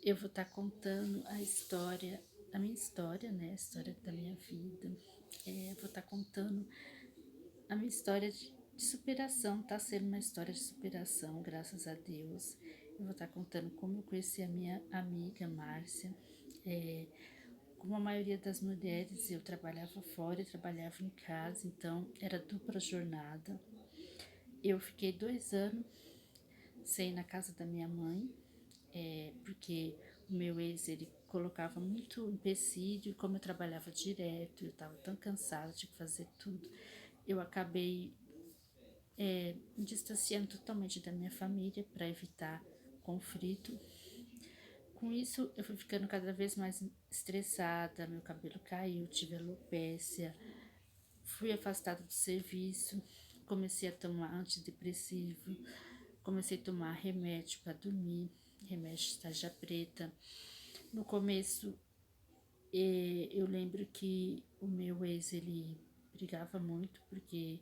Eu vou estar contando a minha história, né? A história da minha vida. Vou estar contando a minha história de superação. Tá sendo uma história de superação, graças a Deus. Eu vou estar contando como eu conheci a minha amiga Márcia. É, Como a maioria das mulheres, eu trabalhava fora e trabalhava em casa, então era dupla jornada. Eu fiquei 2 anos sem ir na casa da minha mãe, porque o meu ex, ele colocava muito empecilho, e como eu trabalhava direto, eu estava tão cansada de fazer tudo, eu acabei me distanciando totalmente da minha família para evitar conflito. Com isso, eu fui ficando cada vez mais estressada, meu cabelo caiu, tive alopecia, fui afastada do serviço, comecei a tomar antidepressivo, comecei a tomar remédio para dormir, remédio de tarja preta. No começo, eu lembro que o meu ex, ele brigava muito porque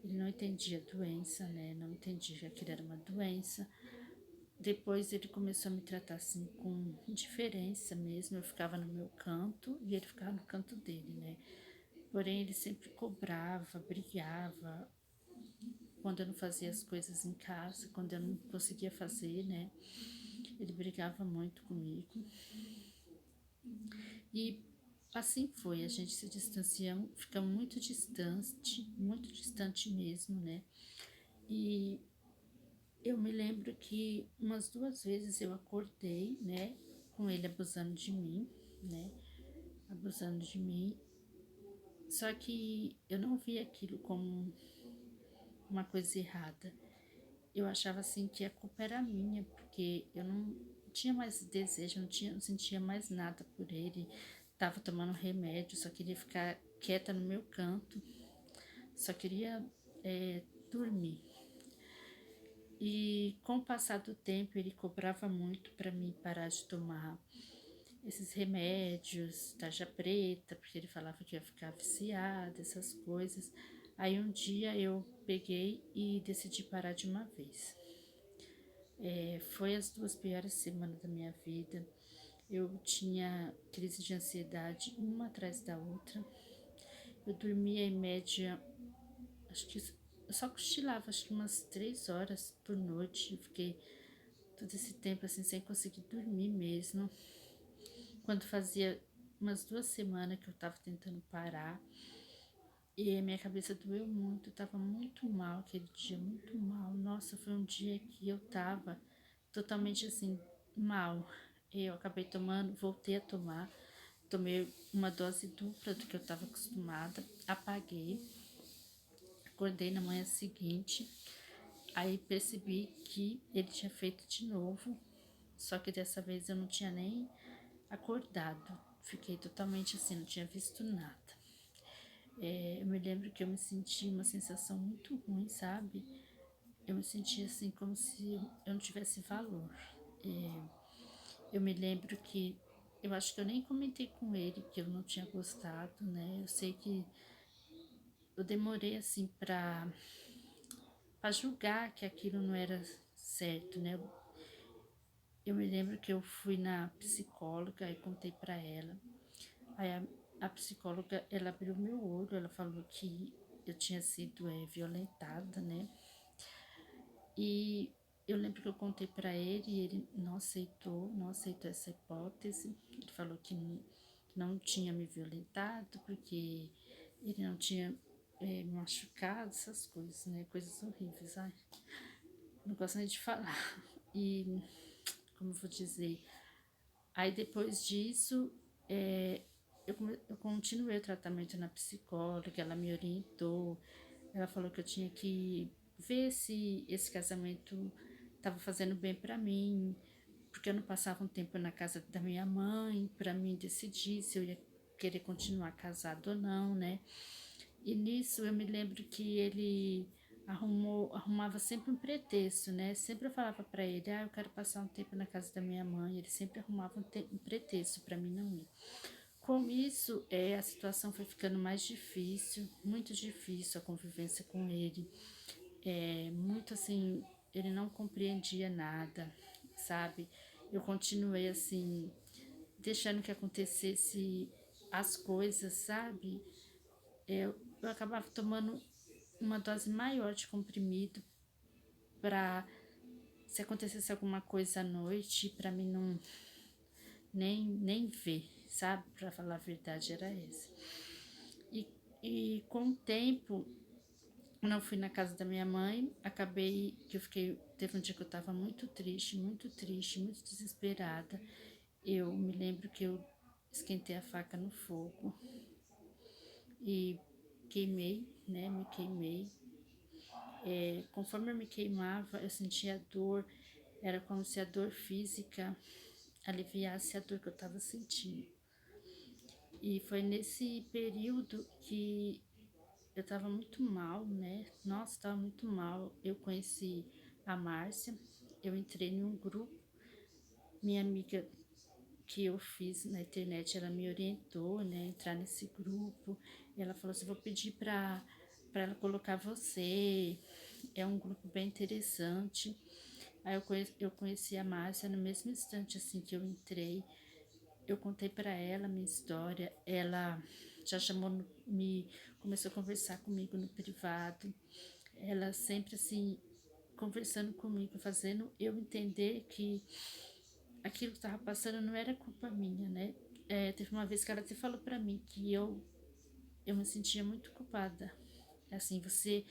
ele não entendia a doença, né? Não entendia que aquilo era uma doença. Depois ele começou a me tratar assim com indiferença mesmo. Eu ficava no meu canto e ele ficava no canto dele, né? Porém, ele sempre cobrava, brigava quando eu não fazia as coisas em casa, quando eu não conseguia fazer, né? Ele brigava muito comigo. E assim foi, a gente se distanciou, ficamos muito distante mesmo, né? E eu me lembro que umas 2 vezes eu acordei, né, com ele abusando de mim, né? Abusando de mim. Só que eu não via aquilo como uma coisa errada. Eu achava assim que a culpa era minha, porque eu não tinha mais desejo, não sentia mais nada por ele. Tava tomando remédio, só queria ficar quieta no meu canto, só queria dormir. E com o passar do tempo, ele cobrava muito para mim parar de tomar esses remédios, tarja preta, porque ele falava que ia ficar viciada, essas coisas. Aí um dia eu peguei e decidi parar de uma vez. Foi as 2 piores semanas da minha vida. Eu tinha crise de ansiedade uma atrás da outra. Eu dormia em média, acho que eu só cochilava, acho que umas 3 horas por noite. Eu fiquei todo esse tempo assim sem conseguir dormir mesmo. Quando fazia umas 2 semanas que eu tava tentando parar, e a minha cabeça doeu muito, eu tava muito mal aquele dia, muito mal. Nossa, foi um dia que eu tava totalmente assim, mal. Eu acabei tomando, voltei a tomar, tomei uma dose dupla do que eu tava acostumada, apaguei, acordei na manhã seguinte, aí percebi que ele tinha feito de novo, só que dessa vez eu não tinha nem acordado, fiquei totalmente assim, não tinha visto nada. Eu me lembro que eu me senti uma sensação muito ruim, sabe? Eu me senti assim como se eu não tivesse valor. Eu me lembro que eu acho que eu nem comentei com ele que eu não tinha gostado, né? Eu sei que eu demorei assim para julgar que aquilo não era certo, né? Eu me lembro que eu fui na psicóloga e contei para ela. Aí a psicóloga, ela abriu meu olho, ela falou que eu tinha sido violentada, né? E eu lembro que eu contei para ele e ele não aceitou essa hipótese. Ele falou que não tinha me violentado porque ele não tinha me machucado, essas coisas, né? Coisas horríveis, ai. Não gosto nem de falar. E, como eu vou dizer, aí depois disso, eu continuei o tratamento na psicóloga, ela me orientou, ela falou que eu tinha que ver se esse casamento estava fazendo bem para mim, porque eu não passava um tempo na casa da minha mãe, para mim decidir se eu ia querer continuar casado ou não, né? E nisso eu me lembro que ele arrumava sempre um pretexto, né? Sempre eu falava para ele, eu quero passar um tempo na casa da minha mãe. Ele sempre arrumava um pretexto para mim não ir. Com isso, a situação foi ficando mais difícil, muito difícil a convivência com ele. Muito assim, ele não compreendia nada, sabe? eu continuei assim, deixando que acontecesse as coisas, sabe? Eu acabava tomando uma dose maior de comprimido pra se acontecesse alguma coisa à noite, pra mim não nem ver, sabe? Pra falar a verdade, era essa. E, e com o tempo, não fui na casa da minha mãe, acabei que eu fiquei. Teve um dia que eu tava muito triste, muito desesperada. Eu me lembro que eu esquentei a faca no fogo e queimei, né? Me queimei. Conforme eu me queimava, eu sentia dor, era como se a dor física aliviasse a dor que eu tava sentindo. E foi nesse período que eu tava muito mal, né? Nossa, tava muito mal. Eu conheci a Márcia, eu entrei num grupo, minha amiga que eu fiz na internet, ela me orientou, né, a entrar nesse grupo. E ela falou assim, vou pedir para ela colocar você. É um grupo bem interessante. Aí eu conheci a Márcia no mesmo instante assim que eu entrei. Eu contei para ela a minha história. Ela já chamou, me começou a conversar comigo no privado. Ela sempre assim conversando comigo, fazendo eu entender que aquilo que estava passando não era culpa minha, né? Teve uma vez que ela até falou para mim que eu me sentia muito culpada. Assim, você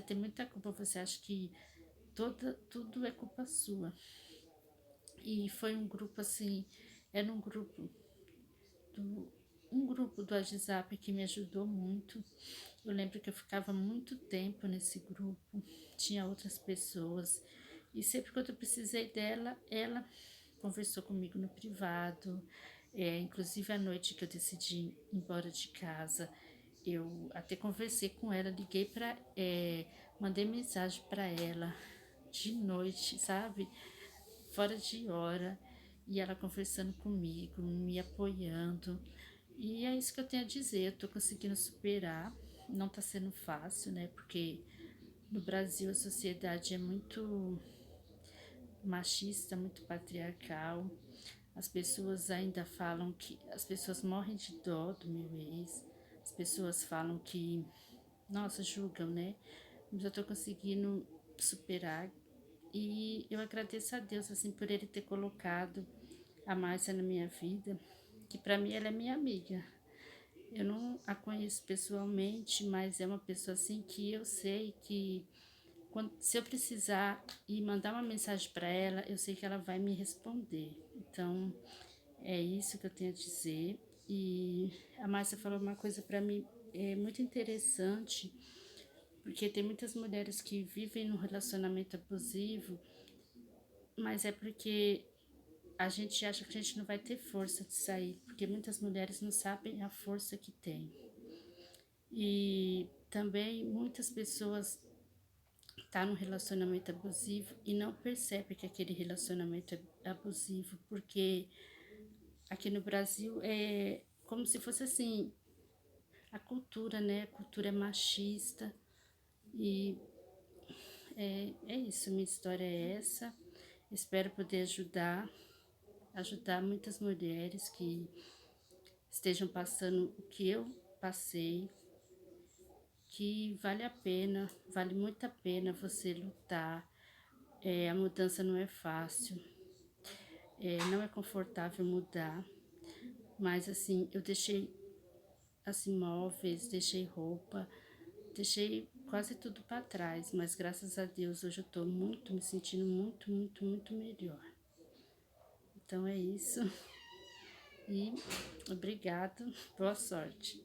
tem muita culpa, você acha que tudo é culpa sua. E foi um grupo assim, era do, um grupo do WhatsApp que me ajudou muito. Eu lembro que eu ficava muito tempo nesse grupo, tinha outras pessoas, e sempre quando eu precisei dela, ela conversou comigo no privado. Inclusive à noite que eu decidi ir embora de casa, eu até conversei com ela, liguei para, mandei mensagem para ela de noite, sabe? Fora de hora, e ela conversando comigo, me apoiando. E é isso que eu tenho a dizer, eu tô conseguindo superar, não tá sendo fácil, né? Porque no Brasil a sociedade é muito machista, muito patriarcal. As pessoas ainda falam que as pessoas morrem de dó do meu ex. As pessoas falam que, nossa, julgam, né? Mas eu tô conseguindo superar e eu agradeço a Deus assim por ele ter colocado a Márcia na minha vida, que para mim ela é minha amiga. Eu não a conheço pessoalmente, mas é uma pessoa assim que eu sei que se eu precisar e mandar uma mensagem para ela, eu sei que ela vai me responder. Então, é isso que eu tenho a dizer. E a Márcia falou uma coisa para mim muito interessante, porque tem muitas mulheres que vivem num relacionamento abusivo, mas é porque a gente acha que a gente não vai ter força de sair, porque muitas mulheres não sabem a força que tem. E também muitas pessoas estão num relacionamento abusivo e não percebem que aquele relacionamento é abusivo, porque aqui no Brasil é como se fosse assim, a cultura, né? A cultura é machista e é isso, minha história é essa. Espero poder ajudar muitas mulheres que estejam passando o que eu passei, que vale a pena, vale muito a pena você lutar. A mudança não é fácil, não é confortável mudar, mas assim, eu deixei assim, móveis, deixei roupa, deixei quase tudo para trás, mas graças a Deus hoje eu tô me sentindo muito melhor. Então é isso e obrigado, boa sorte.